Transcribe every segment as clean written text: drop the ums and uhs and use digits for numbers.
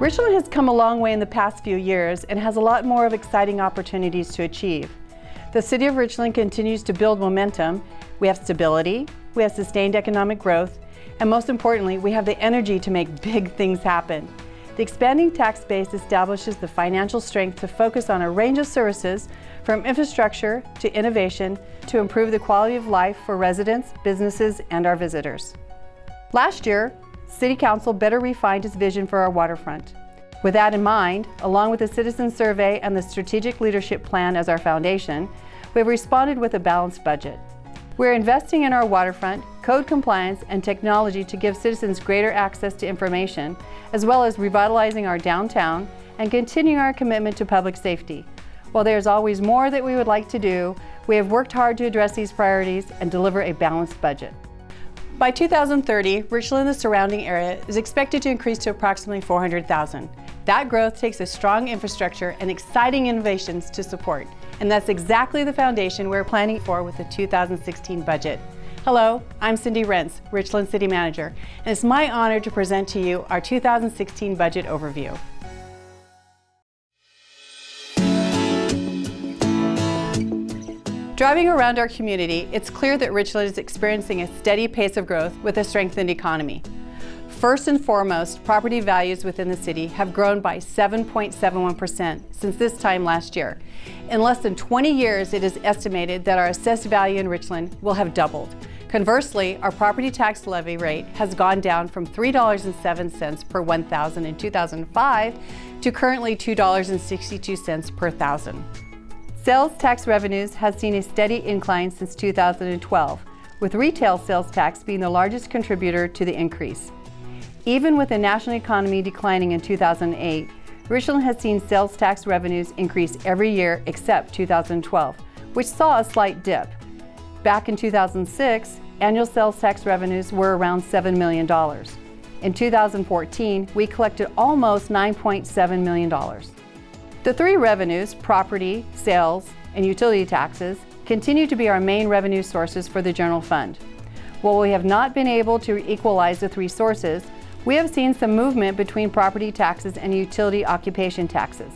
Richland has come a long way in the past few years and has a lot more of exciting opportunities to achieve. The City of Richland continues to build momentum. We have stability, we have sustained economic growth, and most importantly, we have the energy to make big things happen. The expanding tax base establishes the financial strength to focus on a range of services from infrastructure to innovation to improve the quality of life for residents, businesses, and our visitors. Last year, City Council better refined its vision for our waterfront. With that in mind, along with the citizen survey and the strategic leadership plan as our foundation, we have responded with a balanced budget. We're investing in our waterfront, code compliance, and technology to give citizens greater access to information, as well as revitalizing our downtown and continuing our commitment to public safety. While there's always more that we would like to do, we have worked hard to address these priorities and deliver a balanced budget. By 2030, Richland and the surrounding area is expected to increase to approximately 400,000. That growth takes a strong infrastructure and exciting innovations to support. And that's exactly the foundation we're planning for with the 2016 budget. Hello, I'm Cindy Rentz, Richland City Manager, and it's my honor to present to you our 2016 budget overview. Driving around our community, it's clear that Richland is experiencing a steady pace of growth with a strengthened economy. First and foremost, property values within the city have grown by 7.71% since this time last year. In less than 20 years, it is estimated that our assessed value in Richland will have doubled. Conversely, our property tax levy rate has gone down from $3.07 per 1,000 in 2005 to currently $2.62 per 1,000. Sales tax revenues have seen a steady incline since 2012, with retail sales tax being the largest contributor to the increase. Even with the national economy declining in 2008, Richland has seen sales tax revenues increase every year except 2012, which saw a slight dip. Back in 2006, annual sales tax revenues were around $7 million. In 2014, we collected almost $9.7 million. The three revenues, property, sales, and utility taxes, continue to be our main revenue sources for the general fund. While we have not been able to equalize the three sources, we have seen some movement between property taxes and utility occupation taxes.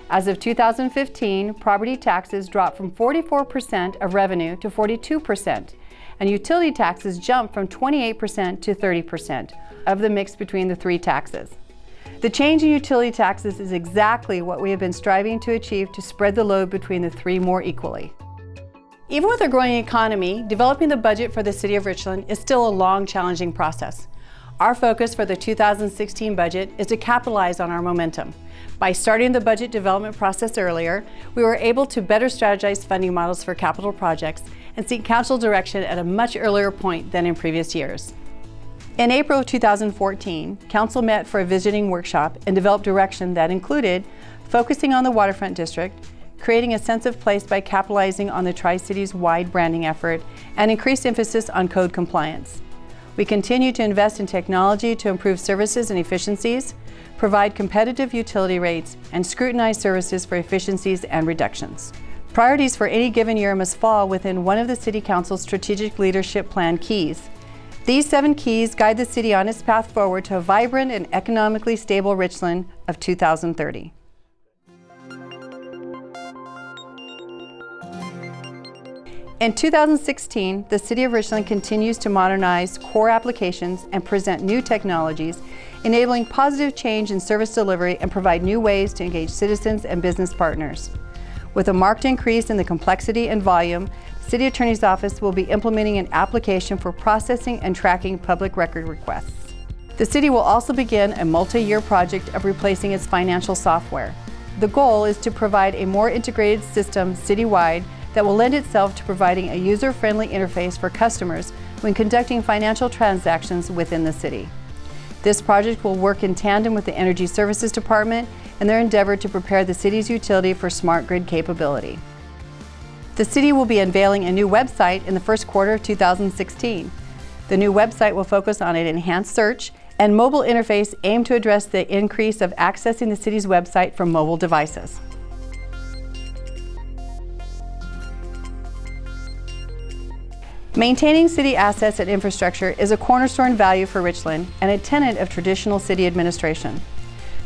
As of 2015, property taxes dropped from 44% of revenue to 42%, and utility taxes jumped from 28% to 30% of the mix between the three taxes. The change in utility taxes is exactly what we have been striving to achieve to spread the load between the three more equally. Even with a growing economy, developing the budget for the City of Richland is still a long, challenging process. Our focus for the 2016 budget is to capitalize on our momentum. By starting the budget development process earlier, we were able to better strategize funding models for capital projects and seek council direction at a much earlier point than in previous years. In April of 2014, Council met for a visiting workshop and developed direction that included focusing on the waterfront district, creating a sense of place by capitalizing on the Tri-Cities wide branding effort, and increased emphasis on code compliance. We continue to invest in technology to improve services and efficiencies, provide competitive utility rates, and scrutinize services for efficiencies and reductions. Priorities for any given year must fall within one of the City Council's strategic leadership plan keys. These 7 keys guide the city on its path forward to a vibrant and economically stable Richland of 2030. In 2016, the City of Richland continues to modernize core applications and present new technologies, enabling positive change in service delivery and provide new ways to engage citizens and business partners. With a marked increase in the complexity and volume, the City Attorney's Office will be implementing an application for processing and tracking public record requests. The City will also begin a multi-year project of replacing its financial software. The goal is to provide a more integrated system citywide that will lend itself to providing a user-friendly interface for customers when conducting financial transactions within the city. This project will work in tandem with the Energy Services Department and their endeavor to prepare the city's utility for smart grid capability. The city will be unveiling a new website in the first quarter of 2016. The new website will focus on an enhanced search and mobile interface aimed to address the increase of accessing the city's website from mobile devices. Maintaining city assets and infrastructure is a cornerstone value for Richland and a tenet of traditional city administration.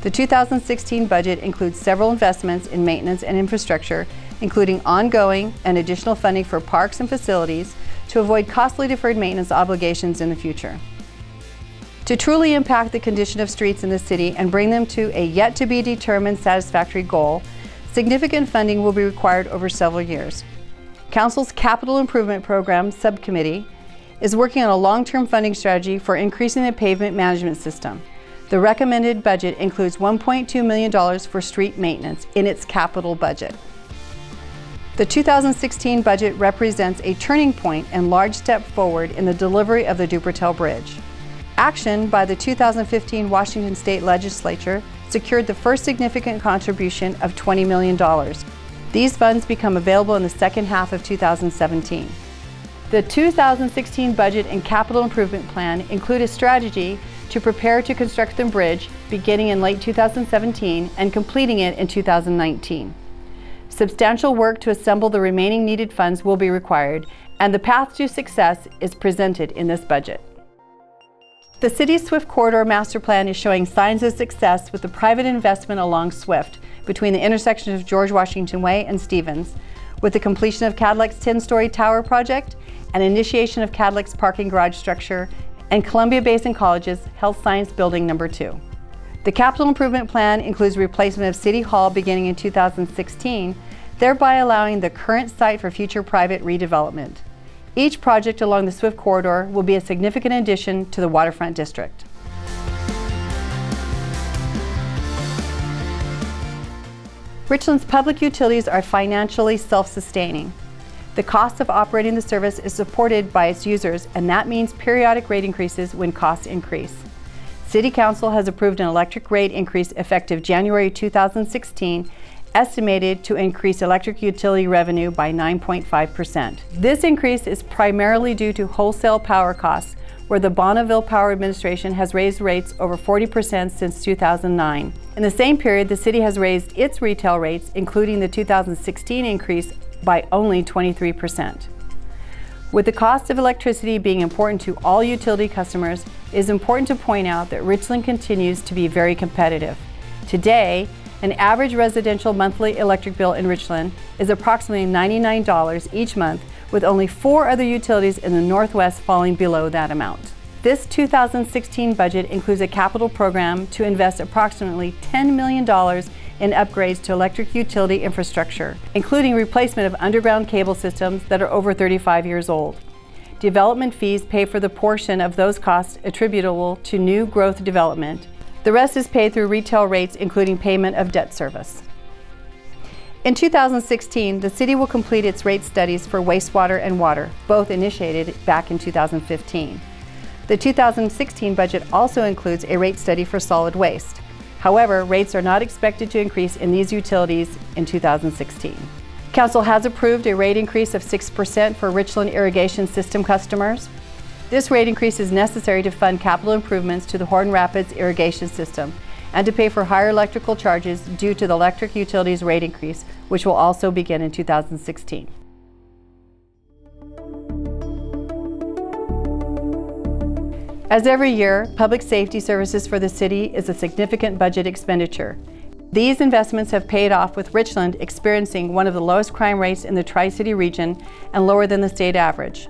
The 2016 budget includes several investments in maintenance and infrastructure, including ongoing and additional funding for parks and facilities to avoid costly deferred maintenance obligations in the future. To truly impact the condition of streets in the city and bring them to a yet-to-be-determined satisfactory goal, significant funding will be required over several years. Council's Capital Improvement Program Subcommittee is working on a long-term funding strategy for increasing the pavement management system. The recommended budget includes $1.2 million for street maintenance in its capital budget. The 2016 budget represents a turning point and large step forward in the delivery of the Dupertel Bridge. Action by the 2015 Washington State Legislature secured the first significant contribution of $20 million. These funds become available in the second half of 2017. The 2016 budget and capital improvement plan include a strategy to prepare to construct the bridge beginning in late 2017 and completing it in 2019. Substantial work to assemble the remaining needed funds will be required, and the path to success is presented in this budget. The city's Swift Corridor Master Plan is showing signs of success with the private investment along Swift between the intersection of George Washington Way and Stevens, with the completion of Cadillac's 10-story tower project and initiation of Cadillac's parking garage structure and Columbia Basin College's Health Science Building No. 2. The capital improvement plan includes replacement of City Hall beginning in 2016, thereby allowing the current site for future private redevelopment. Each project along the Swift Corridor will be a significant addition to the waterfront district. Richland's public utilities are financially self-sustaining. The cost of operating the service is supported by its users, and that means periodic rate increases when costs increase. City Council has approved an electric rate increase effective January 2016, estimated to increase electric utility revenue by 9.5%. This increase is primarily due to wholesale power costs, where the Bonneville Power Administration has raised rates over 40% since 2009. In the same period, the city has raised its retail rates, including the 2016 increase, by only 23%. With the cost of electricity being important to all utility customers, it is important to point out that Richland continues to be very competitive. Today, an average residential monthly electric bill in Richland is approximately $99 each month, with only 4 other utilities in the Northwest falling below that amount. This 2016 budget includes a capital program to invest approximately $10 million in upgrades to electric utility infrastructure, including replacement of underground cable systems that are over 35 years old. Development fees pay for the portion of those costs attributable to new growth development. The rest is paid through retail rates, including payment of debt service. In 2016, the city will complete its rate studies for wastewater and water, both initiated back in 2015. The 2016 budget also includes a rate study for solid waste. However, rates are not expected to increase in these utilities in 2016. Council has approved a rate increase of 6% for Richland irrigation system customers. This rate increase is necessary to fund capital improvements to the Horton Rapids irrigation system and to pay for higher electrical charges due to the electric utilities rate increase, which will also begin in 2016. As every year, public safety services for the city is a significant budget expenditure. These investments have paid off, with Richland experiencing one of the lowest crime rates in the Tri-City region and lower than the state average.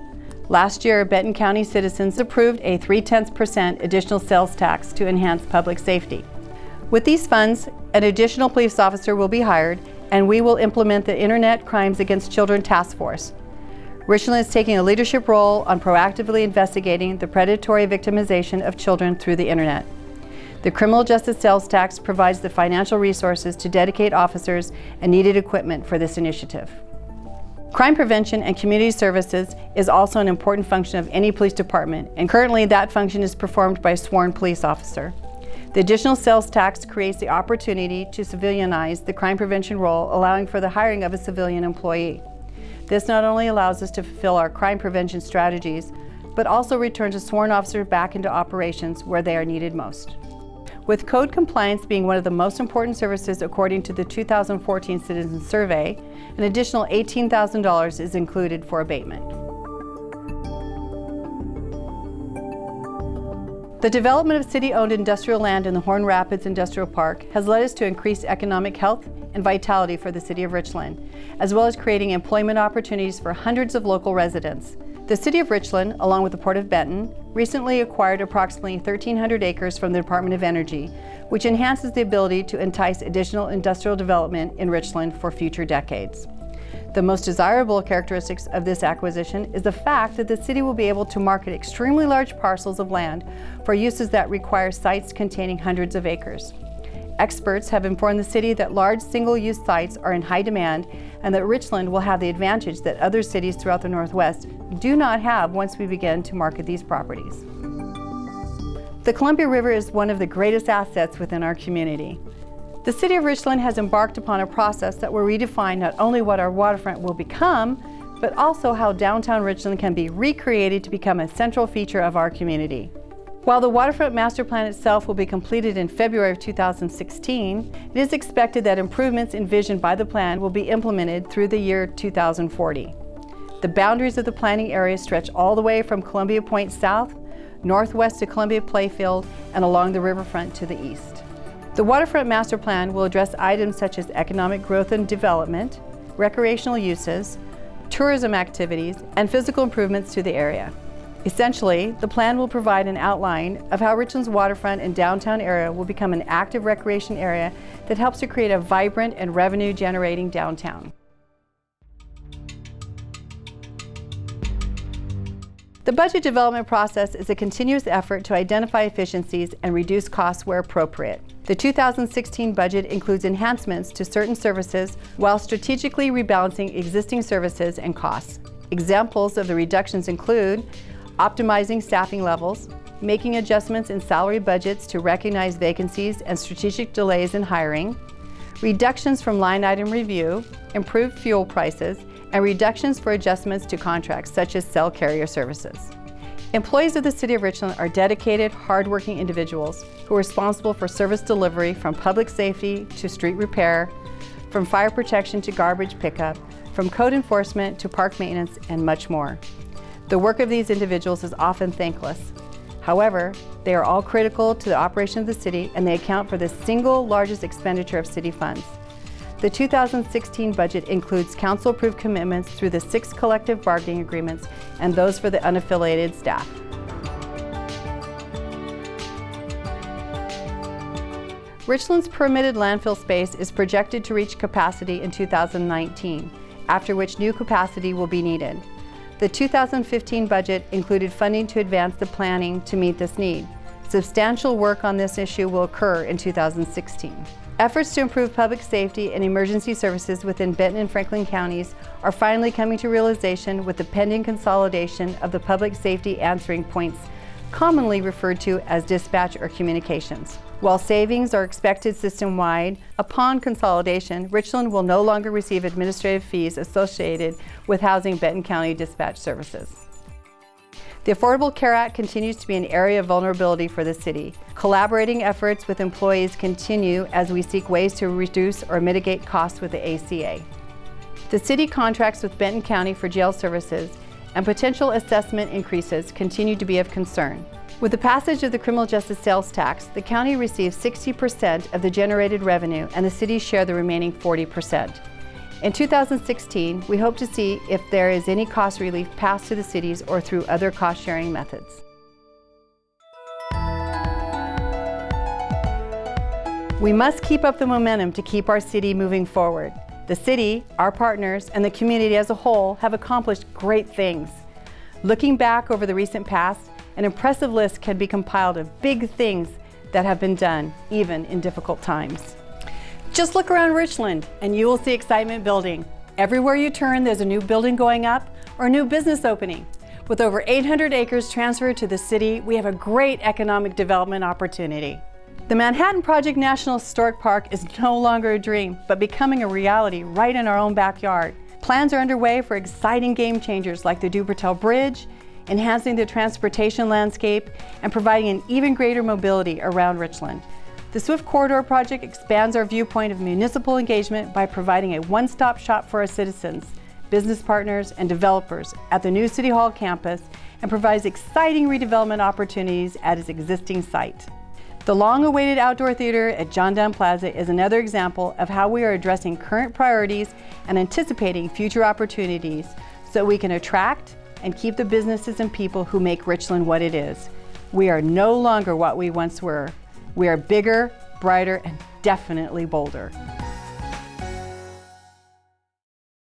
Last year, Benton County citizens approved a 0.3% additional sales tax to enhance public safety. With these funds, an additional police officer will be hired, and we will implement the Internet Crimes Against Children Task Force. Richland is taking a leadership role on proactively investigating the predatory victimization of children through the Internet. The criminal justice sales tax provides the financial resources to dedicate officers and needed equipment for this initiative. Crime prevention and community services is also an important function of any police department, and currently that function is performed by a sworn police officer. The additional sales tax creates the opportunity to civilianize the crime prevention role, allowing for the hiring of a civilian employee. This not only allows us to fulfill our crime prevention strategies, but also returns a sworn officer back into operations where they are needed most. With code compliance being one of the most important services according to the 2014 Citizen Survey, an additional $18,000 is included for abatement. The development of city-owned industrial land in the Horn Rapids Industrial Park has led us to increase economic health and vitality for the City of Richland, as well as creating employment opportunities for hundreds of local residents. The City of Richland, along with the Port of Benton, recently acquired approximately 1,300 acres from the Department of Energy, which enhances the ability to entice additional industrial development in Richland for future decades. The most desirable characteristics of this acquisition is the fact that the city will be able to market extremely large parcels of land for uses that require sites containing hundreds of acres. Experts have informed the city that large single-use sites are in high demand and that Richland will have the advantage that other cities throughout the Northwest do not have once we begin to market these properties. The Columbia River is one of the greatest assets within our community. The City of Richland has embarked upon a process that will redefine not only what our waterfront will become, but also how downtown Richland can be recreated to become a central feature of our community. While the waterfront master plan itself will be completed in February of 2016, it is expected that improvements envisioned by the plan will be implemented through the year 2040. The boundaries of the planning area stretch all the way from Columbia Point south, northwest to Columbia Playfield, and along the riverfront to the east. The Waterfront Master Plan will address items such as economic growth and development, recreational uses, tourism activities, and physical improvements to the area. Essentially, the plan will provide an outline of how Richland's waterfront and downtown area will become an active recreation area that helps to create a vibrant and revenue-generating downtown. The budget development process is a continuous effort to identify efficiencies and reduce costs where appropriate. The 2016 budget includes enhancements to certain services while strategically rebalancing existing services and costs. Examples of the reductions include optimizing staffing levels, making adjustments in salary budgets to recognize vacancies and strategic delays in hiring, reductions from line item review, improved fuel prices, and reductions for adjustments to contracts such as cell carrier services. Employees of the City of Richland are dedicated, hardworking individuals who are responsible for service delivery from public safety to street repair, from fire protection to garbage pickup, from code enforcement to park maintenance, and much more. The work of these individuals is often thankless. However, they are all critical to the operation of the city, and they account for the single largest expenditure of city funds. The 2016 budget includes council-approved commitments through the 6 collective bargaining agreements and those for the unaffiliated staff. Richland's permitted landfill space is projected to reach capacity in 2019, after which new capacity will be needed. The 2015 budget included funding to advance the planning to meet this need. Substantial work on this issue will occur in 2016. Efforts to improve public safety and emergency services within Benton and Franklin counties are finally coming to realization with the pending consolidation of the public safety answering points, commonly referred to as dispatch or communications. While savings are expected system-wide, upon consolidation, Richland will no longer receive administrative fees associated with housing Benton County dispatch services. The Affordable Care Act continues to be an area of vulnerability for the city. Collaborating efforts with employees continue as we seek ways to reduce or mitigate costs with the ACA. The city contracts with Benton County for jail services, and potential assessment increases continue to be of concern. With the passage of the criminal justice sales tax, the county receives 60% of the generated revenue and the cities share the remaining 40%. In 2016, we hope to see if there is any cost relief passed to the cities or through other cost-sharing methods. We must keep up the momentum to keep our city moving forward. The city, our partners, and the community as a whole have accomplished great things. Looking back over the recent past, an impressive list can be compiled of big things that have been done, even in difficult times. Just look around Richland and you will see excitement building. Everywhere you turn, there's a new building going up or a new business opening. With over 800 acres transferred to the city, we have a great economic development opportunity. The Manhattan Project National Historic Park is no longer a dream, but becoming a reality right in our own backyard. Plans are underway for exciting game changers like the Dubertel Bridge, enhancing the transportation landscape, and providing an even greater mobility around Richland. The Swift Corridor project expands our viewpoint of municipal engagement by providing a one-stop shop for our citizens, business partners, and developers at the new City Hall campus and provides exciting redevelopment opportunities at its existing site. The long-awaited outdoor theater at John Dunn Plaza is another example of how we are addressing current priorities and anticipating future opportunities so we can attract and keep the businesses and people who make Richland what it is. We are no longer what we once were. We are bigger, brighter, and definitely bolder.